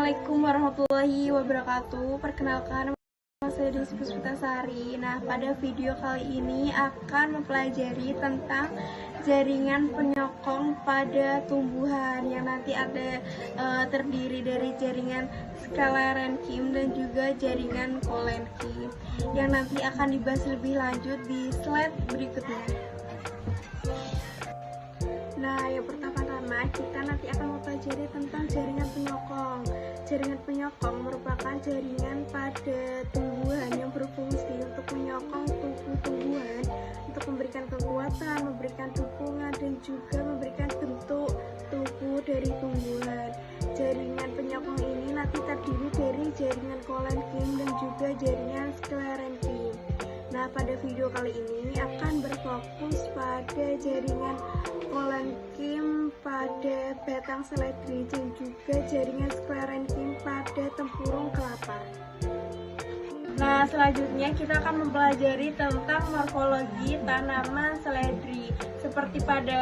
Assalamualaikum warahmatullahi wabarakatuh. Perkenalkan, nama saya Desi Puspitasari. Nah, pada video kali ini akan mempelajari tentang jaringan penyokong pada tumbuhan yang nanti ada terdiri dari jaringan sclerenchyme dan juga jaringan collenchyme yang nanti akan dibahas lebih lanjut di slide berikutnya. Nah, yang pertama-tama kita nanti akan mempelajari tentang jaringan penyokong. Jaringan penyokong merupakan jaringan pada tumbuhan yang berfungsi untuk menyokong tubuh tumbuhan untuk memberikan kekuatan, memberikan dukungan, dan juga memberikan bentuk tubuh dari tumbuhan. Jaringan penyokong ini nanti terdiri dari jaringan collenchyme dan juga jaringan sclerenchyme. Nah, pada video kali ini akan berfokus pada jaringan collenchyme pada batang seledri dan juga jaringan sclerenchyme pada tempurung kelapa. Nah, selanjutnya kita akan mempelajari tentang morfologi tanaman seledri. Seperti pada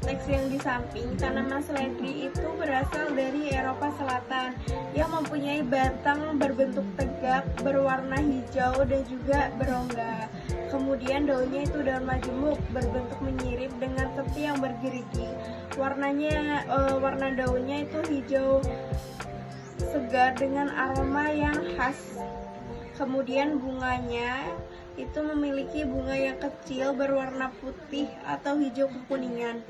teks yang di samping, tanaman seledri itu berasal dari Eropa Selatan yang mempunyai batang berbentuk tegak, berwarna hijau dan juga berongga. Kemudian daunnya itu daun majemuk berbentuk menyirip dengan tepi yang bergerigi. Warna daunnya itu hijau segar dengan aroma yang khas. Kemudian bunganya itu memiliki bunga yang kecil berwarna putih atau hijau kekuningan.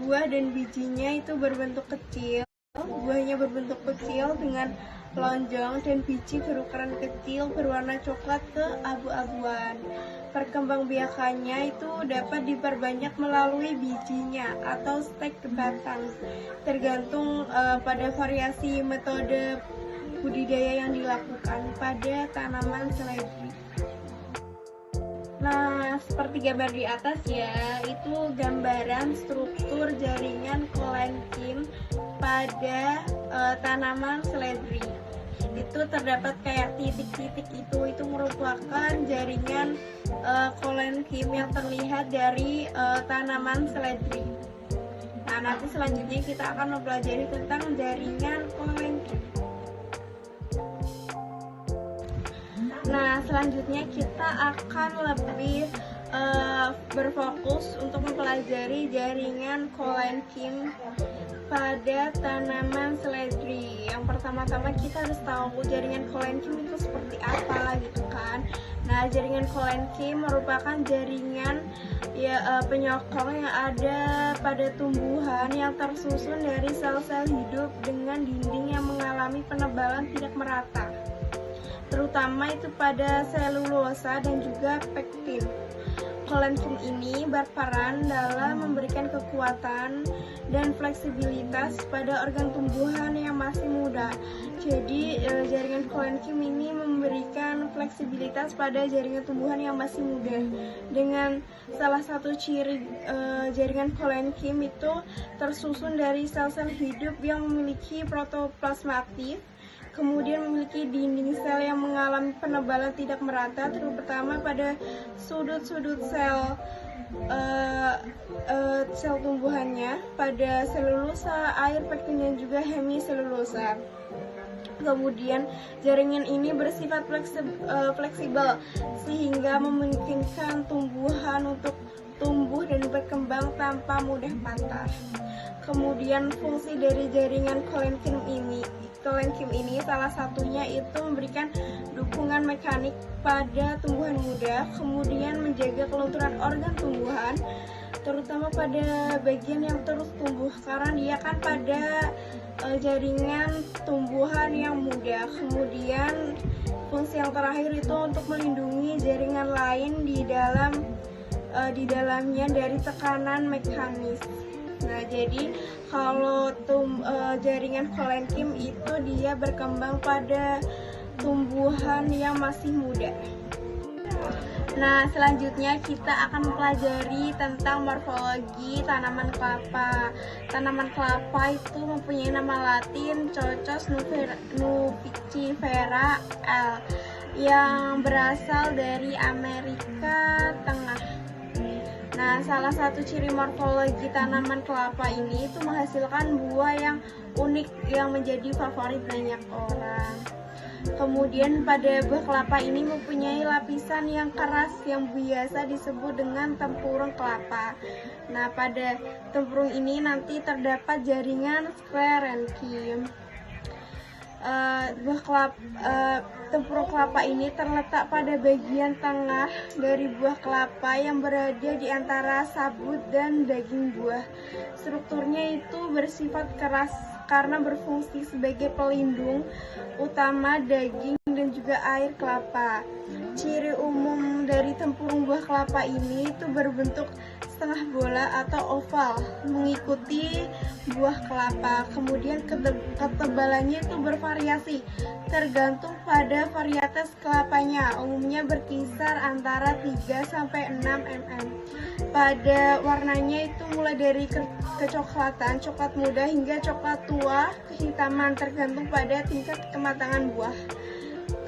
Buah dan bijinya itu berbentuk kecil. Buahnya berbentuk kecil dengan lonjong dan biji berukuran kecil berwarna coklat ke abu-abuan. Perkembangbiakannya itu dapat diperbanyak melalui bijinya atau stek batang, tergantung pada variasi metode budidaya yang dilakukan pada tanaman seledri. Nah, seperti gambar di atas ya, itu gambaran struktur jaringan collenchyme pada tanaman seledri. Itu terdapat kayak titik-titik itu merupakan jaringan collenchyme yang terlihat dari tanaman seledri. Nah, nanti selanjutnya kita akan mempelajari tentang jaringan collenchyme. Nah, selanjutnya kita akan lebih berfokus untuk mempelajari jaringan collenchyme pada tanaman seledri. Yang pertama-tama kita harus tahu jaringan collenchyme itu seperti apa gitu kan. Nah, jaringan collenchyme merupakan jaringan penyokong yang ada pada tumbuhan yang tersusun dari sel-sel hidup dengan dinding yang mengalami penebalan tidak merata, terutama itu pada selulosa dan juga pektin. Collenchyme ini berperan dalam memberikan kekuatan dan fleksibilitas pada organ tumbuhan yang masih muda. Jadi jaringan collenchyme ini memberikan fleksibilitas pada jaringan tumbuhan yang masih muda. Dengan salah satu ciri jaringan collenchyme itu tersusun dari sel-sel hidup yang memiliki protoplasma aktif, kemudian memiliki dinding sel yang mengalami penebalan tidak merata, terutama pada sudut-sudut sel tumbuhannya, pada selulosa, air, pektin, dan juga hemiselulosa. Kemudian jaringan ini bersifat fleksibel sehingga memungkinkan tumbuhan untuk tumbuh dan berkembang tanpa mudah patah. Kemudian fungsi dari jaringan collenchyme ini salah satunya itu memberikan dukungan mekanik pada tumbuhan muda, kemudian menjaga kelunturan organ tumbuhan, terutama pada bagian yang terus tumbuh karena dia kan pada jaringan tumbuhan yang muda. Kemudian fungsi yang terakhir itu untuk melindungi jaringan lain di dalamnya dari tekanan mekanis. Nah, jadi kalau jaringan collenchyme itu dia berkembang pada tumbuhan yang masih muda. Nah, selanjutnya kita akan mempelajari tentang morfologi tanaman kelapa. Tanaman kelapa itu mempunyai nama latin Cocos nucifera L yang berasal dari Amerika Tengah. Nah, salah satu ciri morfologi tanaman kelapa ini itu menghasilkan buah yang unik yang menjadi favorit banyak orang. Kemudian pada buah kelapa ini mempunyai lapisan yang keras yang biasa disebut dengan tempurung kelapa. Nah, pada tempurung ini nanti terdapat jaringan sklerenkim. Tempurung kelapa ini terletak pada bagian tengah dari buah kelapa yang berada di antara sabut dan daging buah. Strukturnya itu bersifat keras karena berfungsi sebagai pelindung utama daging dan juga air kelapa. Ciri umum dari tempurung buah kelapa ini itu berbentuk setengah bola atau oval mengikuti buah kelapa. Kemudian ketebalannya itu bervariasi tergantung pada varietas kelapanya, umumnya berkisar antara 3 sampai 6 mm. Pada warnanya itu mulai dari kecoklatan, coklat muda hingga coklat tua, kehitaman tergantung pada tingkat kematangan buah.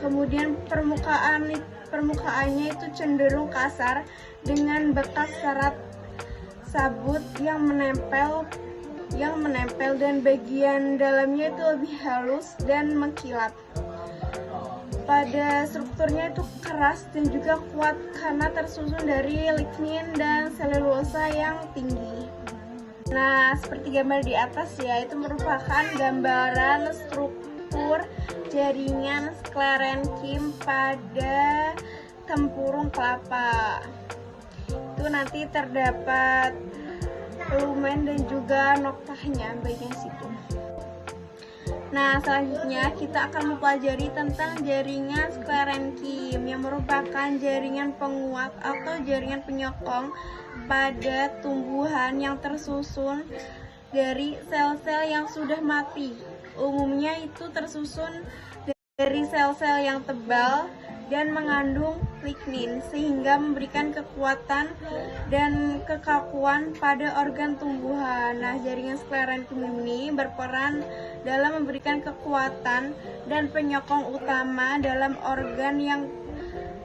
Kemudian permukaannya itu cenderung kasar dengan bekas serat sabut yang menempel dan bagian dalamnya itu lebih halus dan mengkilap. Pada strukturnya itu keras dan juga kuat karena tersusun dari lignin dan selulosa yang tinggi. Nah, seperti gambar di atas ya, itu merupakan gambaran struktur jaringan sklerenkim pada tempurung kelapa. Itu nanti terdapat lumen dan juga noktahnya bagian situ. Nah, selanjutnya kita akan mempelajari tentang jaringan sklerenkim yang merupakan jaringan penguat atau jaringan penyokong pada tumbuhan yang tersusun dari sel-sel yang sudah mati. Umumnya itu tersusun dari sel-sel yang tebal dan mengandung lignin sehingga memberikan kekuatan dan kekakuan pada organ tumbuhan. Nah, jaringan sklerenkim ini berperan dalam memberikan kekuatan dan penyokong utama dalam organ yang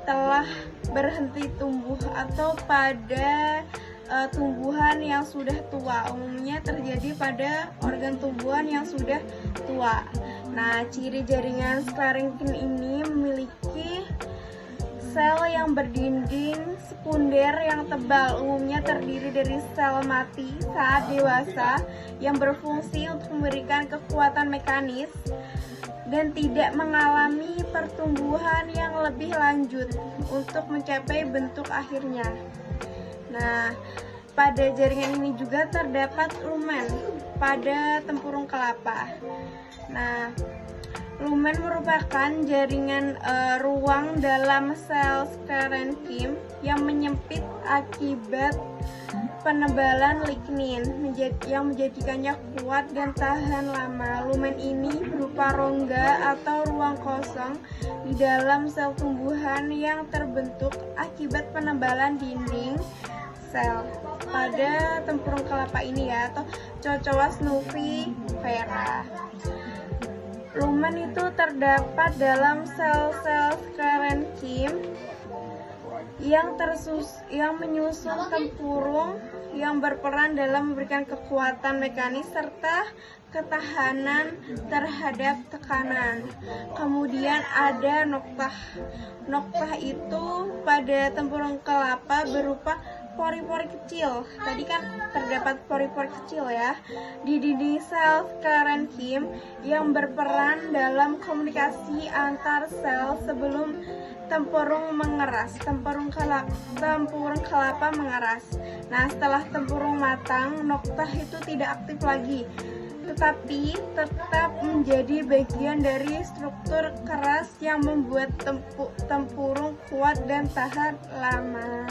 telah berhenti tumbuh atau pada tumbuhan yang sudah tua. Umumnya terjadi pada organ tumbuhan yang sudah tua. Nah, ciri jaringan sklerenkim ini memiliki sel yang berdinding sekunder yang tebal, umumnya terdiri dari sel mati saat dewasa yang berfungsi untuk memberikan kekuatan mekanis dan tidak mengalami pertumbuhan yang lebih lanjut untuk mencapai bentuk akhirnya. Nah, pada jaringan ini juga terdapat lumen pada tempurung kelapa. Nah, lumen merupakan jaringan ruang dalam sel sklerenkim yang menyempit akibat penebalan lignin yang menjadikannya kuat dan tahan lama. Lumen ini berupa rongga atau ruang kosong di dalam sel tumbuhan yang terbentuk akibat penebalan dinding sel pada tempurung kelapa ini ya, atau Cocoas nuvifera. Lumen itu terdapat dalam sel-sel sklerenkim yang menyusun tempurung yang berperan dalam memberikan kekuatan mekanis serta ketahanan terhadap tekanan. Kemudian ada noktah. Noktah itu pada tempurung kelapa berupa pori-pori kecil. Tadi kan terdapat pori-pori kecil ya di dinding sel sklerenkim yang berperan dalam komunikasi antar sel sebelum tempurung mengeras. Tempurung kelapa mengeras. Nah, setelah tempurung matang, noktah itu tidak aktif lagi, tetapi tetap menjadi bagian dari struktur keras yang membuat tempurung kuat dan tahan lama.